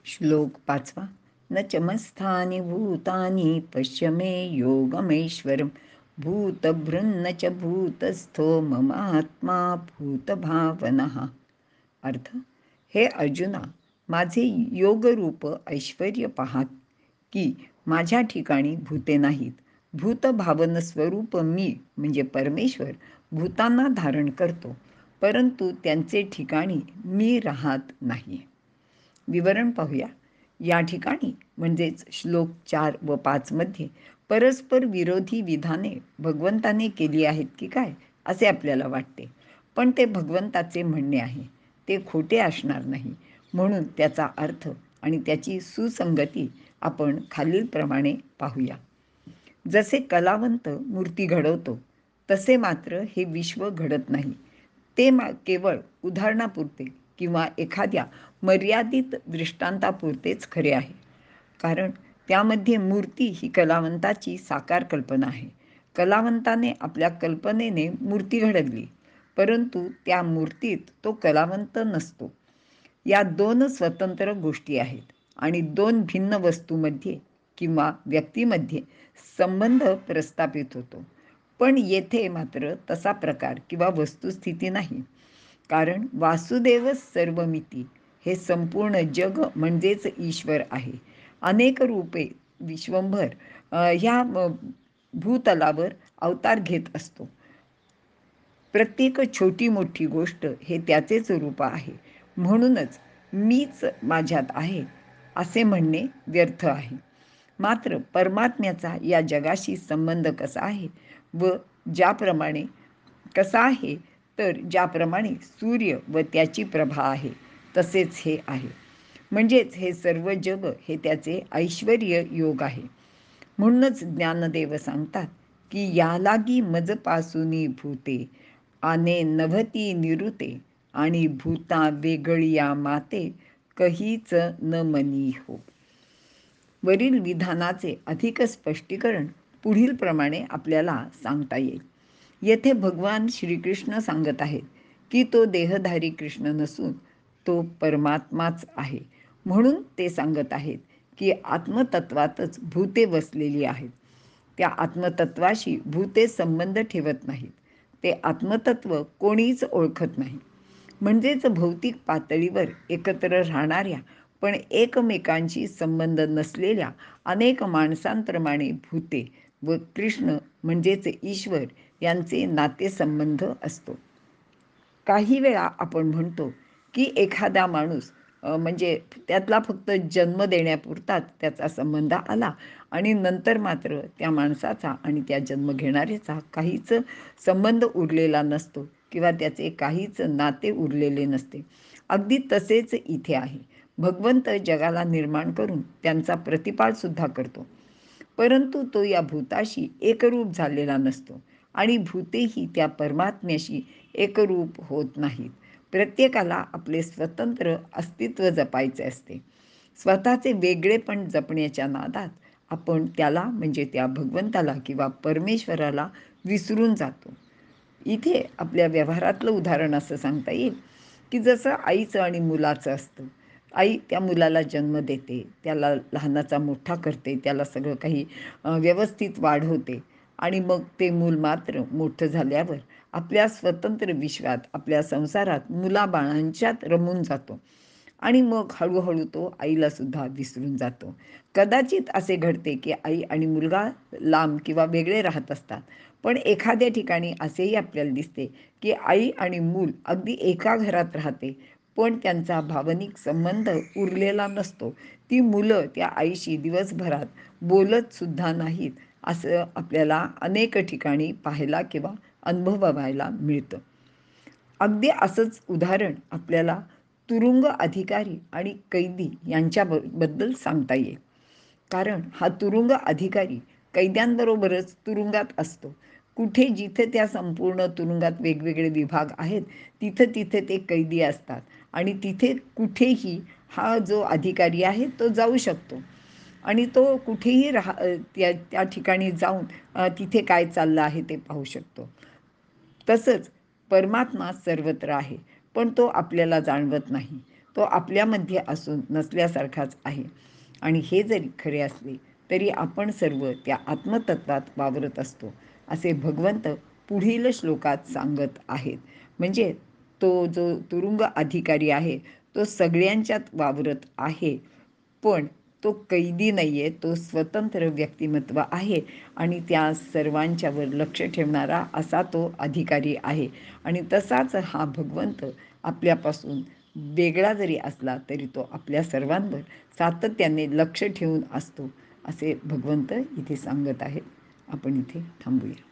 श्लोक 5. न चमस्थानि भूतानि पश्य मे योगमेश्वरं भूतभृन्न च भूतस्थो मम आत्मा भूतभावनः. अर्थ: हे अर्जुना, माझे योगरूप ऐश्वर्य पहा की माझ्या ठिकाणी भूते नाहीत. भूतभावन स्वरूप मी म्हणजे परमेश्वर भूतांना धारण करतो, परंतु त्यांचे ठिकाणी मी राहत नाही. विवरण पाहूया. या ठिकाणी म्हणजेच श्लोक 4 व 5 मध्ये परस्पर विरोधी विधाने भगवंताने केली आहेत की काय असे आपल्याला वाटते, पण ते भगवंताचे म्हणणे आहे, ते खोटे असणार नाही. म्हणून त्याचा अर्थ आणि त्याची सुसंगती आपण खालीलप्रमाणे पाहूया. जसे कलावंत मूर्ती घडवतो तसे मात्र हे विश्व घडत नाही. ते केवळ उदाहरणापुरते किंवा एखाद्या मर्यादित दृष्टांतापुरतेच खरे आहे, कारण त्यामध्ये मूर्ती ही कलावंताची साकार कल्पना आहे. कलावंताने आपल्या कल्पनेने मूर्ती घडवली, परंतु त्या मूर्तीत तो कलावंत नसतो. या दोन स्वतंत्र गोष्टी आहेत आणि दोन भिन्न वस्तूंमध्ये किंवा व्यक्तीमध्ये संबंध प्रस्थापित होतो. पण येथे मात्र तसा प्रकार किंवा वस्तुस्थिती नाही, कारण वासुदेव सर्वमिती हे संपूर्ण जग म्हणजेच ईश्वर आहे. अनेक रूपे विश्वंभर ह्या भूतलावर अवतार घेत असतो. प्रत्येक छोटी मोठी गोष्ट हे त्याचेच रूप आहे. म्हणूनच मीच माझ्यात आहे असे म्हणणे व्यर्थ आहे. मात्र परमात्म्याचा या जगाशी संबंध कसा आहे व ज्याप्रमाणे कसा आहे, तर ज्याप्रमाणे सूर्य व त्याची प्रभा आहे तसेच हे आहे. म्हणजेच हे सर्व जग हे त्याचे ऐश्वर्य योग आहे. म्हणूनच ज्ञानदेव सांगतात की यालागी मजपासूनी भूते आने नभती निरुते आणि भूता वेगळिया माते कहीच न मनी हो. वरील विधानाचे अधिक स्पष्टीकरण पुढील प्रमाणे आपल्याला सांगता येईल. येथे भगवान श्रीकृष्ण सांगत आहेत की तो देहधारी कृष्ण नसून तो परमात्माच आहे. म्हणून ते सांगत आहेत की आत्मतत्वातच भूते वसलेली आहेत. त्या आत्मतत्वाशी भूते संबंध ठेवत नाहीत. ते आत्मतत्व कोणीच ओळखत नाही. म्हणजेच भौतिक पातळीवर एकत्र राहणाऱ्या पण एकमेकांशी संबंध नसलेल्या अनेक माणसांप्रमाणे भूते व कृष्ण म्हणजेच ईश्वर यांचे नातेसंबंध असतो. काही वेळा आपण म्हणतो की एखादा माणूस म्हणजे त्यातला फक्त जन्म देण्यापुरताच त्याचा संबंध आला आणि नंतर मात्र त्या माणसाचा आणि त्या जन्म घेणाऱ्याचा काहीच संबंध उरलेला नसतो किंवा त्याचे काहीच नाते उरलेले नसते. अगदी तसेच इथे आहे. भगवंत जगाला निर्माण करून त्यांचा प्रतिपाळसुद्धा करतो, परंतु तो या भूताशी एकरूप झालेला नसतो आणि भूतेही त्या परमात्म्याशी एकरूप होत नाहीत. प्रत्येकाला आपले स्वतंत्र अस्तित्व जपायचे असते. स्वतःचे वेगळेपण जपण्याच्या नादात आपण त्याला म्हणजे त्या भगवंताला किंवा परमेश्वराला विसरून जातो. इथे आपल्या व्यवहारातलं उदाहरण असं सांगता येईल की जसं आईचं आणि मुलाचं असतं. आई त्या मुलाला जन्म देते, त्याला लहानाचा मोठा करते, त्याला सगळं काही व्यवस्थित वाढवते आणि मग ते मूल मात्र मोठं झाल्यावर आपल्या स्वतंत्र विश्वात आपल्या संसारात मुलाबाळांच्यात रमून जातो आणि मग हळूहळू तो आईलासुद्धा विसरून जातो. कदाचित असे घडते की आई आणि मुलगा लांब किंवा वेगळे राहत असतात, पण एखाद्या ठिकाणी असेही आपल्याला दिसते की आई आणि मूल अगदी एका घरात राहते, पण त्यांचा भावनिक संबंध उरलेला नसतो. ती मुलं त्या आईशी दिवसभरात बोलतसुद्धा नाहीत, असं आपल्याला अनेक ठिकाणी पाहायला किंवा अनुभवायला मिळतं. अगदी असंच उदाहरण आपल्याला तुरुंग अधिकारी आणि कैदी यांच्याबद्दल सांगता येईल. कारण हा तुरुंग अधिकारी कैद्यांबरोबरच तुरुंगात असतो. कुठे जिथे त्या संपूर्ण तुरुंगात वेगवेगळे विभाग आहेत तिथे तिथे ते कैदी असतात आणि तिथे कुठेही हा जो अधिकारी आहे तो जाऊ शकतो आणि तो कुठेही त्या ठिकाणी जाऊन तिथे काय चाललं आहे ते पाहू शकतो. तसंच परमात्मा सर्वत्र आहे, पण तो आपल्याला जाणवत नाही. तो आपल्यामध्ये असून नसल्यासारखाच आहे. आणि हे जरी खरे असले तरी आपण सर्व त्या आत्मतत्वात वावरत असतो, असे भगवंत पुढील श्लोकात सांगत आहेत. म्हणजे तो जो तुरुंग अधिकारी आहे तो सगळ्यांच्यात वावरत आहे, पण तो कैदी नाही आहे, तो स्वतंत्र व्यक्तिमत्व आहे आणि त्या सर्वांच्यावर लक्ष ठेवणारा असा तो अधिकारी आहे. आणि तसाच हा भगवंत आपल्यापासून वेगळा जरी असला तरी तो आपल्या सर्वांवर सातत्याने लक्ष ठेवून असतो, असे भगवंत इथे सांगत आहेत. आपण इथे थांबूया.